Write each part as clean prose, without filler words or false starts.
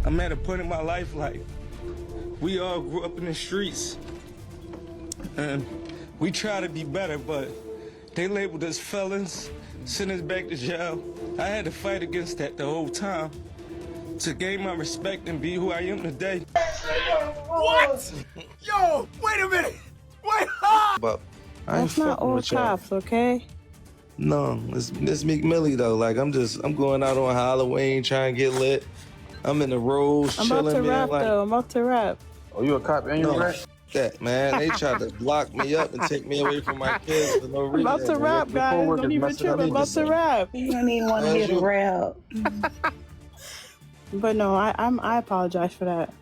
I'm at a point in my life like we all grew up in the streets and we try to be better, but they labeled us felons, sent us back to jail. I had to fight against that the whole time to gain my respect and be who I am today. What? Yo, wait a minute. Wait. But That's not all cops, okay? No, it's Meek Mill though. Like I'm going out on Halloween trying to get lit. I'm in the road I'm chilling, about to man. rap like, though. I'm about to rap. Oh, you a cop and you rap? that man, they tried to block me up and take me away from my kids for no I'm reason. about to rap, guys. Don't even trip. I'm about to rap. You don't even want to hear the rap. But no, I apologize for that.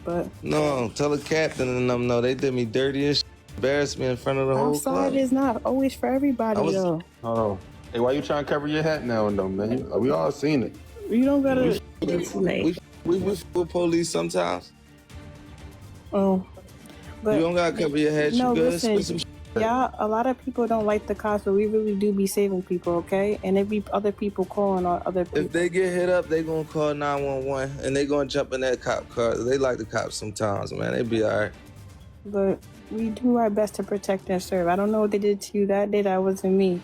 But No, tell the captain and them no, they did me dirty and embarrassed me in front of the whole outside club. is not always for everybody though. Oh. Hey, why you trying to cover your hat now and though, man? We all seen it. You don't gotta. We with police sometimes. Oh, but You don't gotta cover your head. no, You good? listen. Spit some Yeah, a lot of people don't like the cops, but we really do be saving people, okay? And it be other people calling on other people. If they get hit up, they gonna call 911 and they gonna jump in that cop car. They like the cops sometimes, man. They be all right. But we do our best to protect and serve. I don't know what they did to you that day. That wasn't me,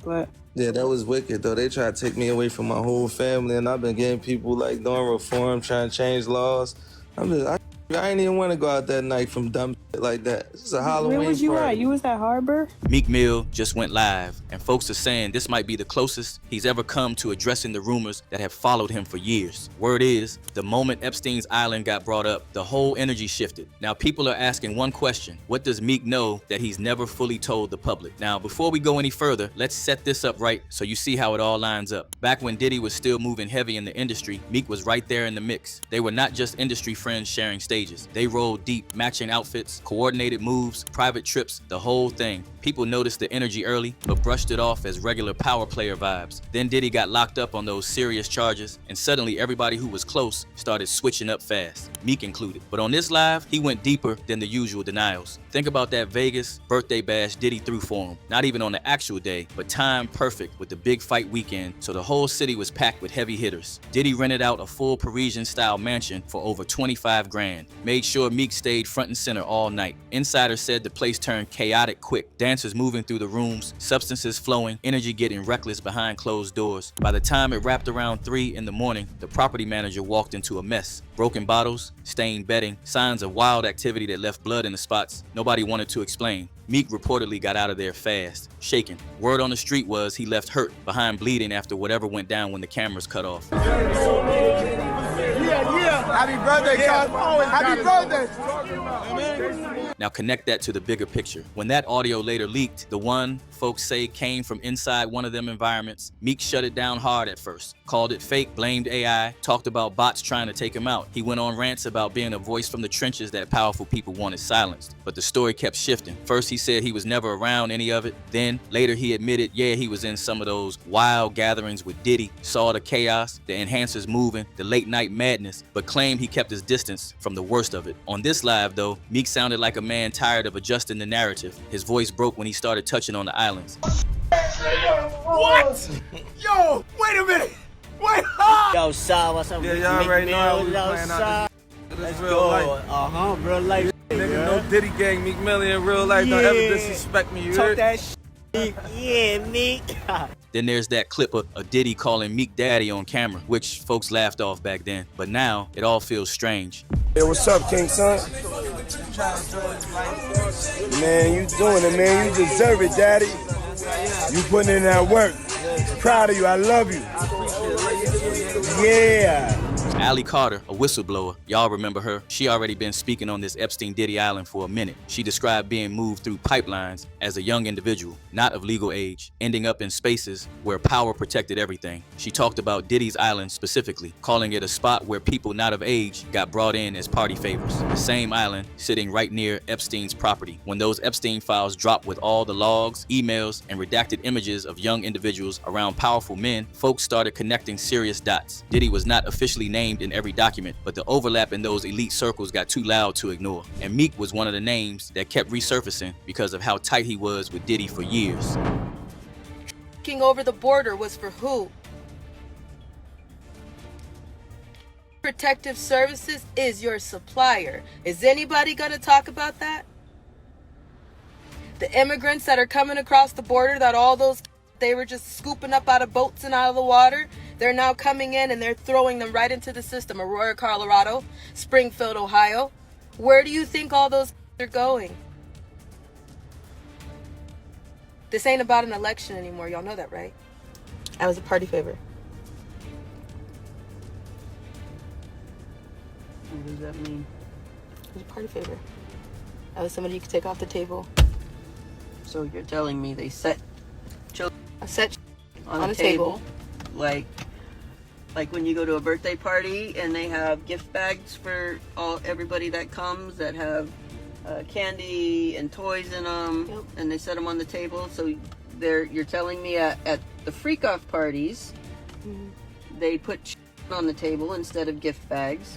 but Yeah, that was wicked though. They tried to take me away from my whole family, and I've been getting people like doing reform, trying to change laws. I ain't even want to go out that night from dumb shit like that. This is a Halloween where was you party. at? You was at Harbor? Meek Mill just went live, and folks are saying this might be the closest he's ever come to addressing the rumors that have followed him for years. Word is, the moment Epstein's island got brought up, the whole energy shifted. Now people are asking one question: what does Meek know that he's never fully told the public? Now before we go any further, let's set this up right so you see how it all lines up. Back when Diddy was still moving heavy in the industry, Meek was right there in the mix. They were not just industry friends sharing stages. They rolled deep, matching outfits, coordinated moves, private trips, the whole thing. People noticed the energy early, but brushed it off as regular power player vibes. Then Diddy got locked up on those serious charges, and suddenly everybody who was close started switching up fast, Meek included. But on this live, he went deeper than the usual denials. Think about that Vegas birthday bash Diddy threw for him. Not even on the actual day, but timed perfect with the big fight weekend, so the whole city was packed with heavy hitters. Diddy rented out a full Parisian-style mansion for over 25 grand. Made sure Meek stayed front and center all night. Insiders said the place turned chaotic quick. Dancers moving through the rooms, substances flowing, energy getting reckless behind closed doors. By the time it wrapped around 3 in the morning, the property manager walked into a mess. Broken bottles, stained bedding, signs of wild activity that left blood in the spots nobody wanted to explain. Meek reportedly got out of there fast, shaken. Word on the street was he left hurt, behind bleeding after whatever went down when the cameras cut off. Happy birthday, Cosmo. Happy birthday. Now connect that to the bigger picture. When that audio later leaked, the one folks say came from inside one of them environments, Meek shut it down hard at first. Called it fake, blamed AI, talked about bots trying to take him out. He went on rants about being a voice from the trenches that powerful people wanted silenced. But the story kept shifting. First he said he was never around any of it. Then later he admitted, yeah, he was in some of those wild gatherings with Diddy, saw the chaos, the enhancers moving, the late night madness, but claimed he kept his distance from the worst of it. On this live though, Meek sounded like a man tired of adjusting the narrative. His voice broke when he started touching on the islands. What? Yo, wait a minute. Wait. Yo, Sal, what's up? Yeah, y'all already know how we Yo, playing out Sal. this Let's real go. life. Real life. Nigga, no Diddy gang, Meek Mill in real life. Don't ever disrespect me, you Talk heard? that shit. Yeah, Meek. Then there's that clip of Diddy calling Meek daddy on camera, which folks laughed off back then. But now, it all feels strange. Hey, what's up, King Son? Man, you doing it, man. You deserve it, daddy. You putting in that work. Proud of you. I love you. Yeah. Allie Carter, a whistleblower, y'all remember her. She already been speaking on this Epstein Diddy Island for a minute. She described being moved through pipelines as a young individual, not of legal age, ending up in spaces where power protected everything. She talked about Diddy's Island specifically, calling it a spot where people not of age got brought in as party favors. The same island sitting right near Epstein's property. When those Epstein files dropped with all the logs, emails, and redacted images of young individuals around powerful men, folks started connecting serious dots. Diddy was not officially named in every document, but the overlap in those elite circles got too loud to ignore. And Meek was one of the names that kept resurfacing because of how tight he was with Diddy for years. Over the border was for who? Protective Services is your supplier. Is anybody going to talk about that? The immigrants that are coming across the border, that all those they were just scooping up out of boats and out of the water, they're now coming in and they're throwing them right into the system. Aurora, Colorado, Springfield, Ohio. Where do you think all those are going? This ain't about an election anymore. Y'all know that, right? I was a party favor. What does that mean? It was a party favor. I was somebody you could take off the table. So you're telling me they set I set on a table, like when you go to a birthday party and they have gift bags for everybody that comes that have candy and toys in them, Yep. and they set them on the table. So you're telling me at the freak off parties, they put on the table instead of gift bags,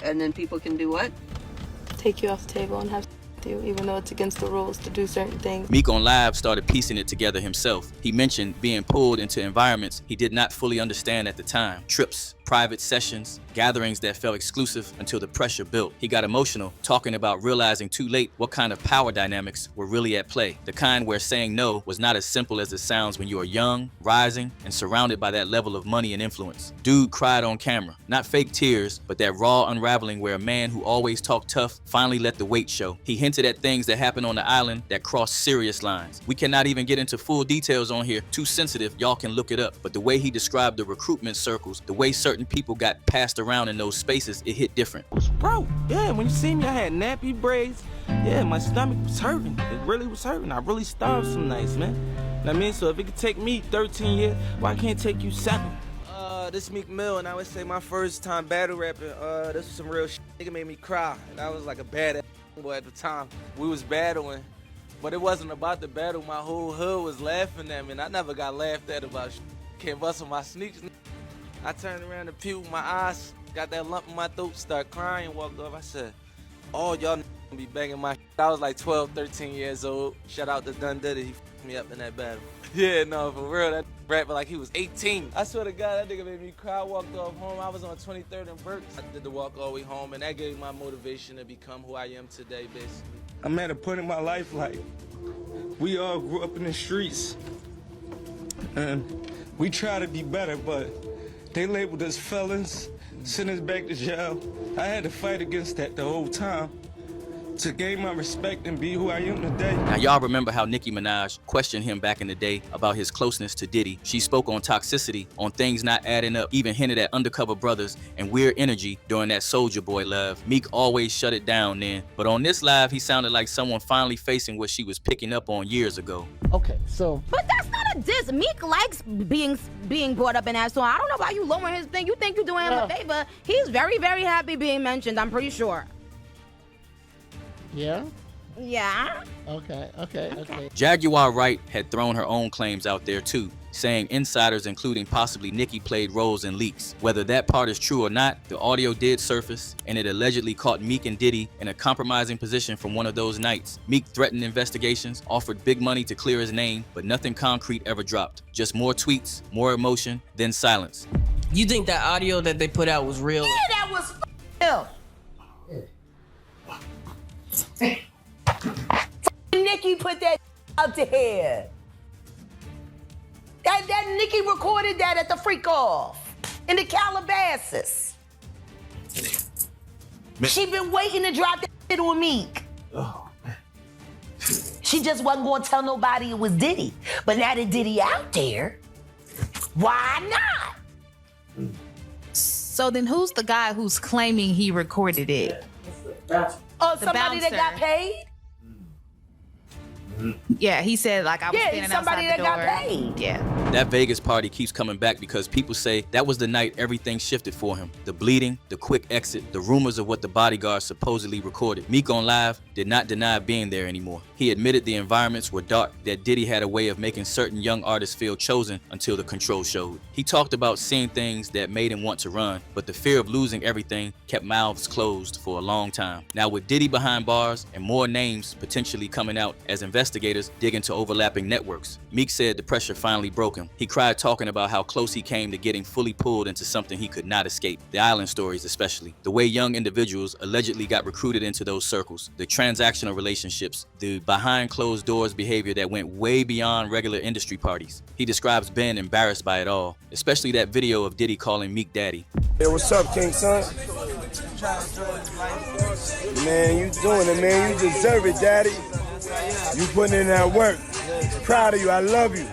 and then people can do what? take you off the table and have with you, even though it's against the rules to do certain things. Meek on Live started piecing it together himself. He mentioned being pulled into environments he did not fully understand at the time. Trips, private sessions, gatherings that felt exclusive until the pressure built. He got emotional, talking about realizing too late what kind of power dynamics were really at play. The kind where saying no was not as simple as it sounds when you are young, rising, and surrounded by that level of money and influence. Dude cried on camera. Not fake tears, but that raw unraveling where a man who always talked tough finally let the weight show. He hinted at things that happened on the island that crossed serious lines. We cannot even get into full details on here. Too sensitive, y'all can look it up. But the way he described the recruitment circles, the way certain people got passed around in those spaces, it hit different. Bro, yeah, when you see me, I had nappy braids. Yeah, my stomach was hurting. It really was hurting. I really starved some nights, man. I mean, so if it could take me 13 years, why can't it take you 7? This Meek Mill, and I would say my first time battle rapping. This was some real shit. Nigga made me cry, and I was like a badass boy at the time. We was battling, but it wasn't about the battle. My whole hood was laughing at me, and I never got laughed at about shit. Can't bust on my sneakers. I turned around the pew with my eyes, got that lump in my throat, started crying, walked off. I said, "Oh, y'all be banging my shit." I was like 12, 13 years old. Shout out to Diddy, he f***ed me up in that battle. Yeah, no, for real, that rapping like he was 18. I swear to God, that nigga made me cry. I walked off home. I was on 23rd and Burke. I did the walk all the way home, and that gave me my motivation to become who I am today, basically. I'm at a point in my life like we all grew up in the streets, and we try to be better, but they labeled us felons, sent us back to jail. I had to fight against that the whole time to gain my respect and be who I am today. Now y'all remember how Nicki Minaj questioned him back in the day about his closeness to Diddy. She spoke on toxicity, on things not adding up, even hinted at undercover brothers and weird energy during that Soulja Boy love. Meek always shut it down then, but on this live he sounded like someone finally facing what she was picking up on years ago. Okay, so But that's not a diss. Meek likes being brought up in that song. I don't know why you lowering his thing. You think you're doing him a favor. He's very, very happy being mentioned, I'm pretty sure. yeah, Yeah. okay. Jaguar Wright had thrown her own claims out there too, saying insiders including possibly Nicki played roles in leaks. Whether that part is true or not, the audio did surface, and it allegedly caught Meek and Diddy in a compromising position from one of those nights. Meek threatened investigations, offered big money to clear his name, but nothing concrete ever dropped. Just more tweets, more emotion, then silence. You think that audio that they put out was real? Yeah, that was real. Nicki put that out there. That Nicki recorded that at the freak off in the Calabasas. She been waiting to drop that shit on Meek. Oh, man. She just wasn't gonna tell nobody it was Diddy. But now that Diddy out there, why not? So then who's the guy who's claiming he recorded it? Oh, somebody that got paid? Yeah, he said like I was standing somebody outside the door. that got paid. Yeah. That Vegas party keeps coming back because people say that was the night everything shifted for him. The bleeding, the quick exit, the rumors of what the bodyguard supposedly recorded. Meek on Live did not deny being there anymore. He admitted the environments were dark, that Diddy had a way of making certain young artists feel chosen until the control showed. He talked about seeing things that made him want to run, but the fear of losing everything kept mouths closed for a long time. Now with Diddy behind bars and more names potentially coming out as investigators investigators dig into overlapping networks. Meek said the pressure finally broke him. He cried talking about how close he came to getting fully pulled into something he could not escape. The island stories especially. The way young individuals allegedly got recruited into those circles. The transactional relationships. The behind closed doors behavior that went way beyond regular industry parties. He describes being embarrassed by it all, especially that video of Diddy calling Meek daddy. Hey, what's up, King Son? Man, you doing it, man. You deserve it, daddy. You putting in that work. Proud of you. I love you.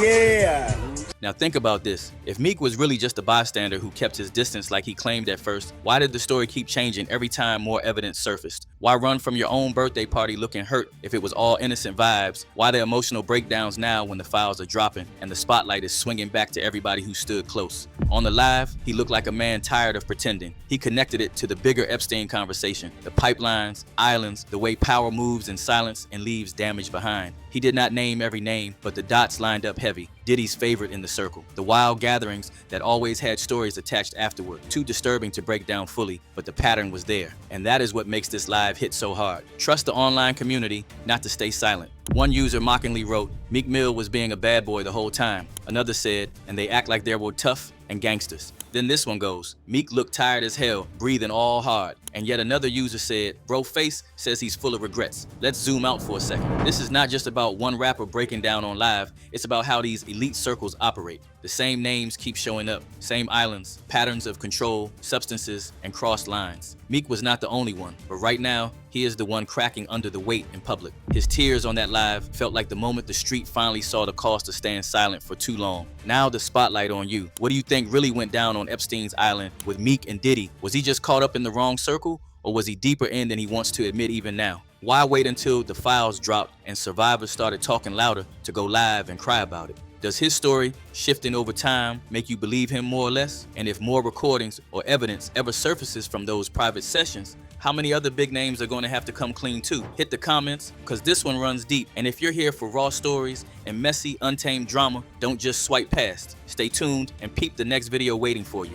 Yeah. Now think about this. If Meek was really just a bystander who kept his distance like he claimed at first, why did the story keep changing every time more evidence surfaced? Why run from your own birthday party looking hurt if it was all innocent vibes? Why the emotional breakdowns now when the files are dropping and the spotlight is swinging back to everybody who stood close? On the live, he looked like a man tired of pretending. He connected it to the bigger Epstein conversation, the pipelines, islands, the way power moves in silence and leaves damage behind. He did not name every name, but the dots lined up heavy. Diddy's favorite in the circle. The wild gatherings that always had stories attached afterward. Too disturbing to break down fully, but the pattern was there. And that is what makes this live hit so hard. Trust the online community not to stay silent. One user mockingly wrote, Meek Mill was being a bad boy the whole time. Another said, and they act like they were tough and gangsters. Then this one goes, Meek looked tired as hell, breathing all hard. And yet another user said, bro face says he's full of regrets. Let's zoom out for a second. This is not just about one rapper breaking down on live, it's about how these elite circles operate. The same names keep showing up, same islands, patterns of control, substances, and crossed lines. Meek was not the only one, but right now, he is the one cracking under the weight in public. His tears on that live felt like the moment the street finally saw the cost of staying silent for too long. Now the spotlight on you. What do you think really went down on Epstein's island with Meek and Diddy? Was he just caught up in the wrong circle, or was he deeper in than he wants to admit even now? Why wait until the files dropped and survivors started talking louder to go live and cry about it? Does his story, shifting over time, make you believe him more or less? And if more recordings or evidence ever surfaces from those private sessions, how many other big names are going to have to come clean too? Hit the comments, because this one runs deep. And if you're here for raw stories and messy, untamed drama, don't just swipe past. Stay tuned and peep the next video waiting for you.